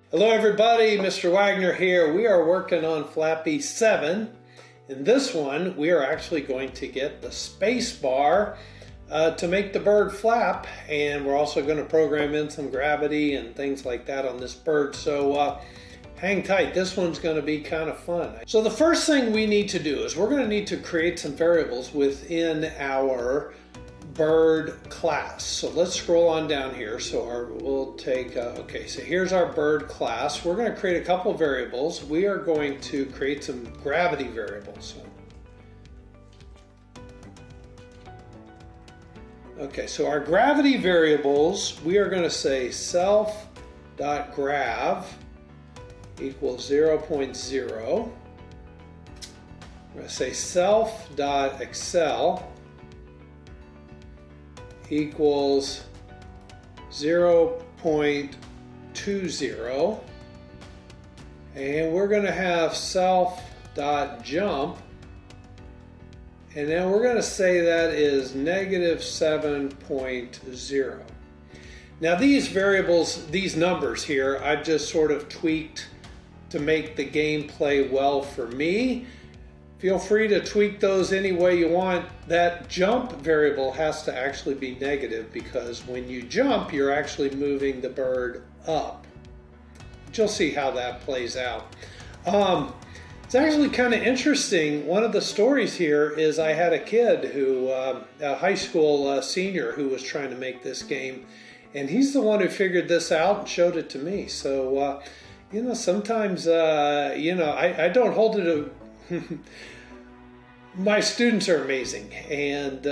Hello everybody, Mr. Wagner here. We are working on Flappy 7. In this one, we are actually going to get the space bar to make the bird flap, and we're also going to program in some gravity and things like that on this bird. So hang tight, this one's going to be kind of fun. So the first thing we need to do is we're going to need to create some variables within our bird class. So let's scroll on down here. So we'll take, okay, so here's our bird class. We're going to create a couple of variables. We are going to create some gravity variables. Okay, so our gravity variables, we are going to say self.grav equals 0.0. We're going to say self.accel equals 0.20, and we're going to have self.jump, and then we're going to say that is -7.0. Now these variables, these numbers here, I've just sort of tweaked to make the game play well for me. Feel free to tweak those any way you want. That jump variable has to actually be negative because when you jump, you're actually moving the bird up. But you'll see how that plays out. It's actually kind of interesting. One of the stories here is I had a kid who, a high school senior who was trying to make this game, and he's the one who figured this out and showed it to me. So, you know, sometimes, you know, I don't hold it a my students are amazing, and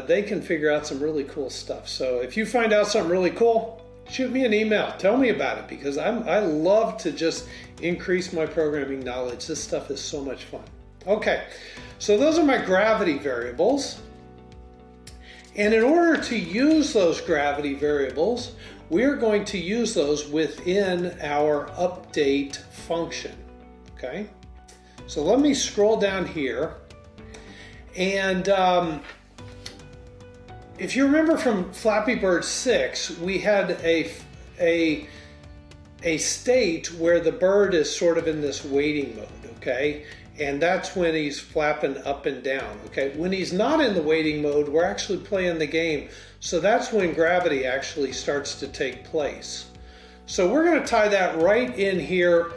they can figure out some really cool stuff. So if you find out something really cool, shoot me an email. Tell me about it, because I love to just increase my programming knowledge. This stuff is so much fun. Okay, so those are my gravity variables. And in order to use those gravity variables, we're going to use those within our update function. Okay? So let me scroll down here, and if you remember from Flappy Bird 6, we had a state where the bird is sort of in this waiting mode, okay? And that's when he's flapping up and down, okay? When he's not in the waiting mode, we're actually playing the game. So that's when gravity actually starts to take place. So we're going to tie that right in here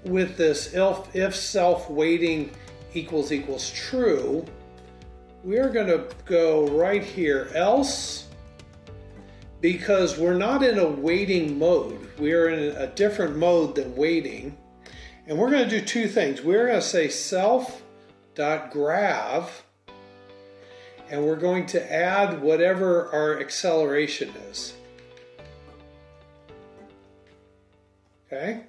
with this if self waiting equals true. We are going to go right here, else, because we're not in a waiting mode. We are in a different mode than waiting. And we're going to do two things. We're going to say self.grav, and we're going to add whatever our acceleration is. Okay?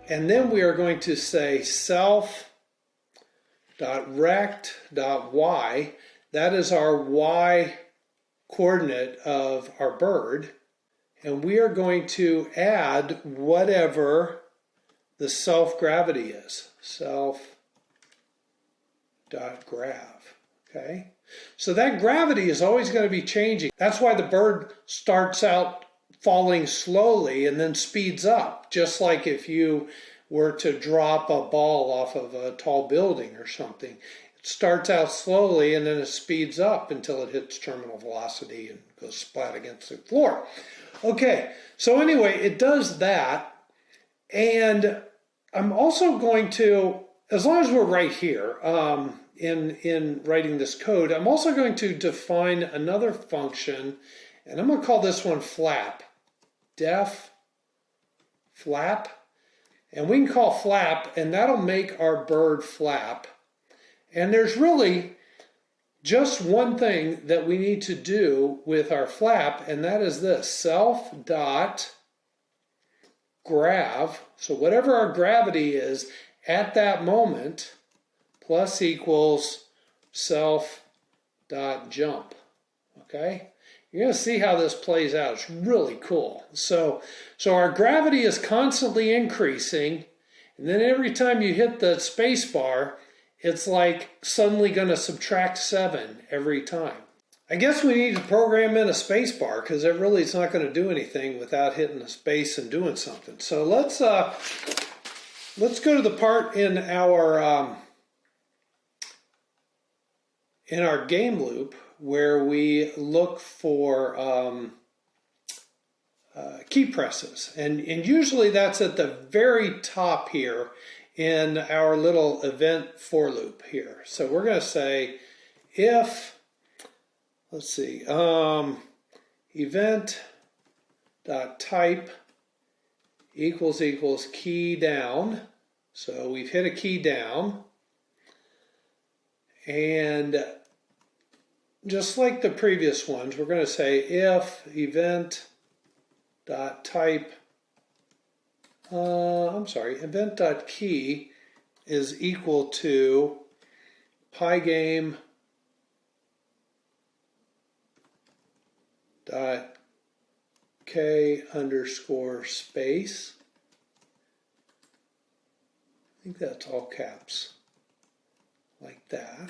And then we are going to say self.rect.y. That is our y coordinate of our bird. And we are going to add whatever the self-gravity is. Self.grav. Okay? So that gravity is always going to be changing. That's why the bird starts out falling slowly and then speeds up, just like if you were to drop a ball off of a tall building or something. It starts out slowly and then it speeds up until it hits terminal velocity and goes splat against the floor. Okay, so anyway, it does that. And I'm also going to, as long as we're right here in writing this code, I'm also going to define another function, and I'm going to call this one flap. Def flap, and we can call flap, and that'll make our bird flap. And there's really just one thing that we need to do with our flap, and that is this, self.grav. So whatever our gravity is at that moment, plus equals self.jump. Okay? You're going to see how this plays out. It's really cool. So our gravity is constantly increasing, and then every time you hit the space bar, it's like suddenly going to subtract 7 every time. I guess we need to program in a space bar because it really is not going to do anything without hitting the space and doing something. So let's go to the part in our game loop where we look for key presses, and usually that's at the very top here in our little event for loop here. So we're going to say if, let's see, event dot type equals key down. So we've hit a key down, and just like the previous ones, we're going to say if event dot type event dot key is equal to pygame dot k underscore space. I think that's all caps, like that.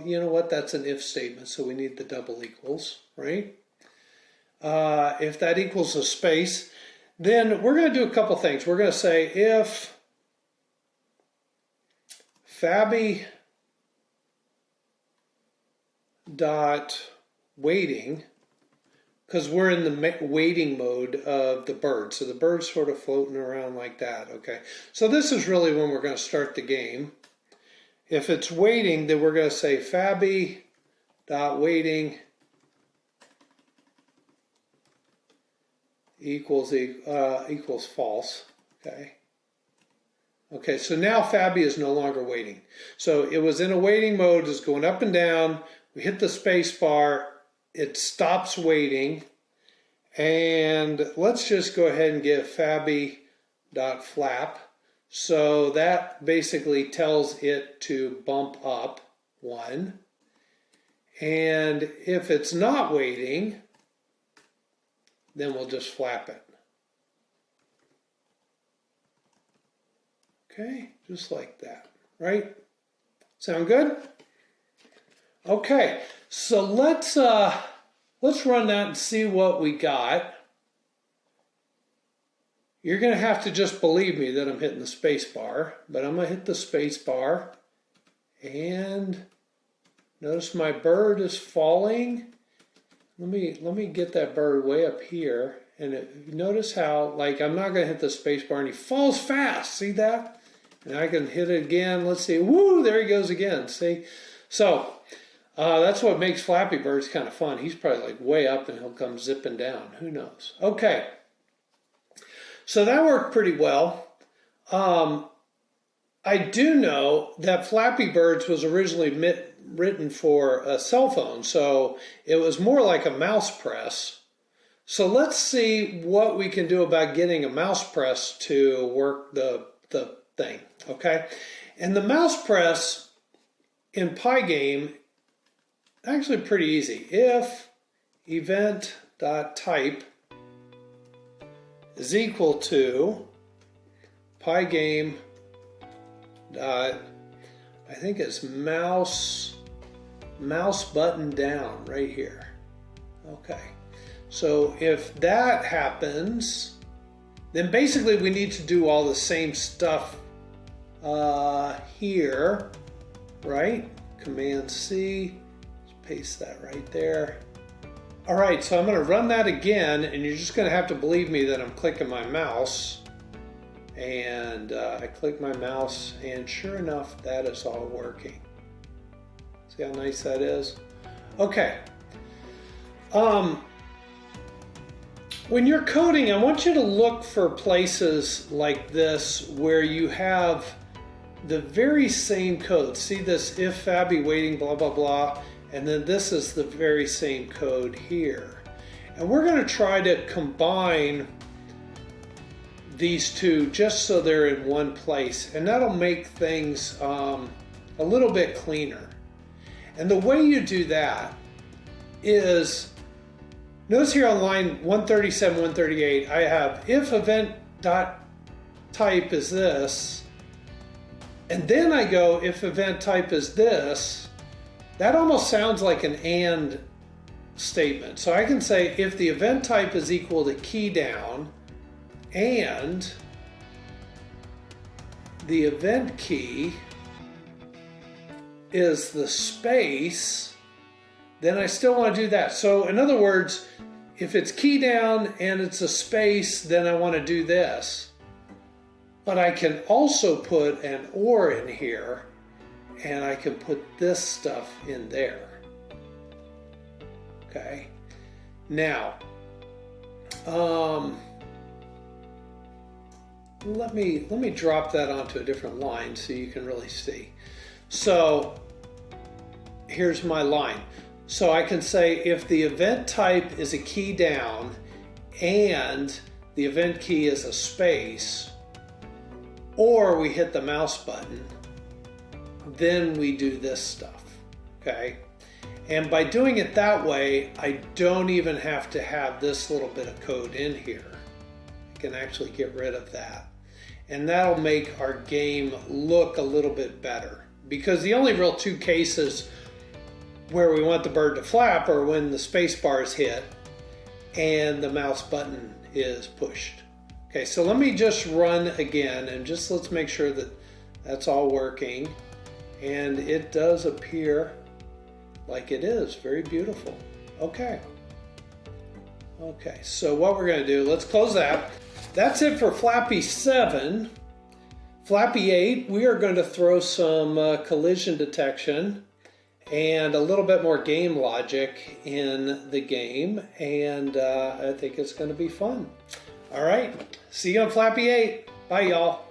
You know what? That's an if statement, so we need the double equals, right? If that equals a space, then we're going to do a couple things. We're going to say if Flappy dot waiting, because we're in the waiting mode of the bird, so the bird's sort of floating around like that. Okay, so this is really when we're going to start the game. If it's waiting, then we're going to say Flappy dot waiting equals false. Okay, so now Flappy is no longer waiting. So it was in a waiting mode, it's going up and down. We hit the space bar, it stops waiting, and let's just go ahead and give Flappy dot flap. So that basically tells it to bump up 1. And if it's not waiting, then we'll just flap it. Okay, just like that, right? Sound good? Okay, so let's run that and see what we got. You're going to have to just believe me that I'm hitting the space bar, but I'm going to hit the space bar, and notice my bird is falling. Let me get that bird way up here, and notice how, like, I'm not going to hit the space bar and he falls fast. See that? And I can hit it again. Let's see. Woo! There he goes again. See? So that's what makes Flappy Birds kind of fun. He's probably like way up and he'll come zipping down. Who knows? Okay. So that worked pretty well. I do know that Flappy Birds was originally written for a cell phone, so it was more like a mouse press. So let's see what we can do about getting a mouse press to work the thing, okay? And the mouse press in Pygame, actually pretty easy. If event.type is equal to Pygame dot, I think it's mouse button down right here. Okay, so if that happens, then basically we need to do all the same stuff here, right? Command C, just paste that right there. All right, so I'm going to run that again, and you're just going to have to believe me that I'm clicking my mouse. And I click my mouse, and sure enough, that is all working. See how nice that is? Okay. When you're coding, I want you to look for places like this where you have the very same code. See this if Fabby waiting blah blah blah, and then this is the very same code here. And we're going to try to combine these two just so they're in one place, and that'll make things a little bit cleaner. And the way you do that is, notice here on line 137, 138, I have if event dot type is this, And then I go, if event type is this, that almost sounds like an and statement. So I can say if the event type is equal to key down and the event key is the space, then I still want to do that. So in other words, if it's key down and it's a space, then I want to do this. But I can also put an or in here, and I can put this stuff in there. Okay. Now, let me drop that onto a different line so you can really see. So here's my line. So I can say if the event type is a key down and the event key is a space, or we hit the mouse button, then we do this stuff, okay? And by doing it that way, I don't even have to have this little bit of code in here. I can actually get rid of that. And that'll make our game look a little bit better. Because the only real two cases where we want the bird to flap are when the space bar is hit and the mouse button is pushed. Okay, so let me just run again and just let's make sure that that's all working. And it does appear like it is. Very beautiful. Okay. Okay, so what we're going to do, let's close that. That's it for Flappy 7. Flappy 8, we are going to throw some collision detection and a little bit more game logic in the game, and I think it's going to be fun. All right, see you on Flappy 8. Bye, y'all.